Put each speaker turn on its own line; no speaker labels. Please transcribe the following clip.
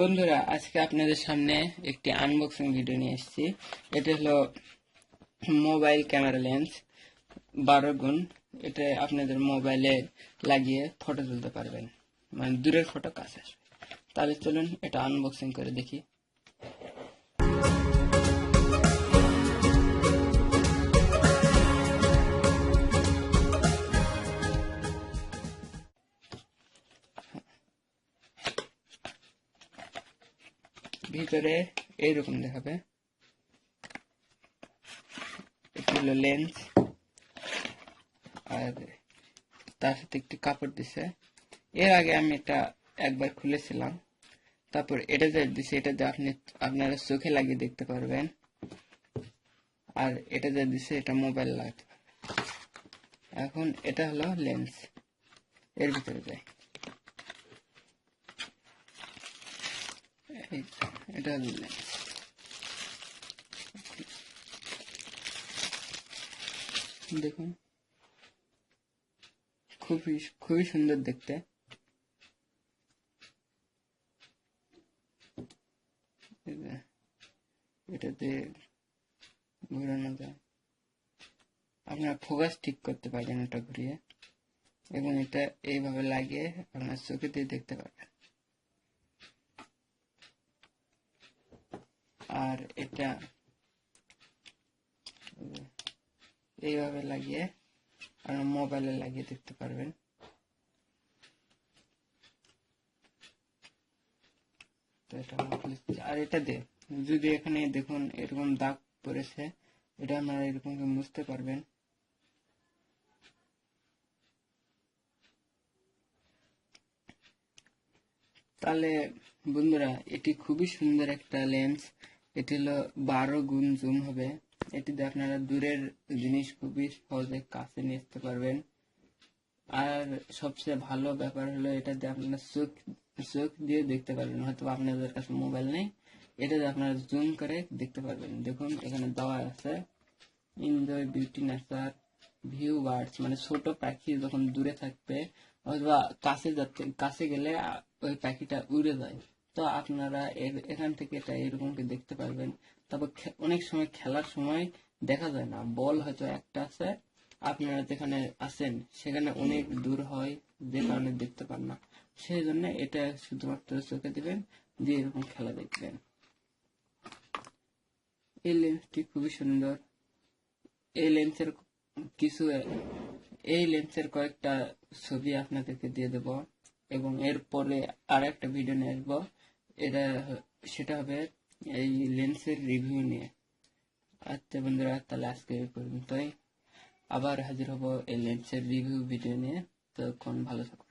বন্ধুরা, আজকে আপনাদের সামনে একটি আনবক্সিং ভিডিও নিয়ে এসেছি। এটা হলো মোবাইল ক্যামেরা লেন্স 12 গুণ। এটা আপনাদের মোবাইলে লাগিয়ে ফটো তুলতে পারবেন, মানে দূরের ফটো কাছে আসবে। তাহলে চলুন এটা আনবক্সিং করে দেখি। ভিতরে এইরকম দেখাবে। এটা হলো লেন্স, আর তার সাথে একটি কাপড় দিছে। এর আগে আমি এটা একবার খুলেছিলাম। তারপর এটা যে দিছে, এটা দিয়ে আপনারা চোখে লাগিয়ে দেখতে পারবেন। আর এটা যে দিছে, এটা মোবাইল লাগবে। এখন এটা হলো লেন্স, এর ভিতরে যায়। এটা হলো লেন্স। দেখুন, খুবই খুবই সুন্দর দেখতে। এটাতে ঘোরানো যায়, আপনার ফোকাস ঠিক করতে পারবেন এটা ঘুরিয়ে, এবং এটা এইভাবে লাগিয়ে আপনার চোখে দিয়ে দেখতে পারবেন। আর এটা এইভাবে লাগিয়ে আপনার মোবাইলে লাগিয়ে দেখতে পারবেন। তো এটা আর এটা দিয়ে যদি এখানে দেখুন এরকম দাগ পড়েছে, এটা আপনারা এরকম মুছতে পারবেন। তাহলে বন্ধুরা, এটি খুবই সুন্দর একটা লেন্স। এটি হলো 12 গুণ জুম হবে। এটিতে আপনারা দূরের জিনিস খুবই সহজে কাছে নিয়ে আসতে পারবেন। আর সবচেয়ে ভালো ব্যাপার হলো এটাতে আপনারা চোখ দিয়ে দেখতে পারবেন। হয়তো আপনাদের কাছে মোবাইল নেই, এটাতে আপনারা জুম করে দেখতে পারবেন। দেখুন এখানে দেওয়া আছে enjoy beauty nature view birds, মানে ছোট পাখি যখন দূরে থাকবে অথবা কাছে গেলে ওই পাখিটা উড়ে যায়। তো আপনারা এখান থেকে এটা এরকম দেখতে পারবেন। তারপর অনেক সময় খেলার সময় দেখা যায় না, বল হয়তো একটা আছে, আপনারা যেখানে আছেন সেখানে অনেক দূর হয়, যে কারণে দেখতে পান না। সেই জন্য এটা শুধুমাত্র চোখে দিবেন, দিয়ে এরকম খেলা দেখবেন। এই লেন্সটি খুবই সুন্দর। এই লেন্সের কিছু এই লেন্সের কয়েকটা ছবি আপনাদেরকে দিয়ে দেব, এবং এরপরে আর একটা ভিডিও নিয়ে আসবো। এটা সেটা হবে এই লেন্সের রিভিউ নিয়ে। আচ্ছা বন্ধুরা, তাহলে আজকে এই পর্যন্তই। আবার হাজির হব এই লেন্সের রিভিউ ভিডিও নিয়ে। ততক্ষণ ভালো থাকুন।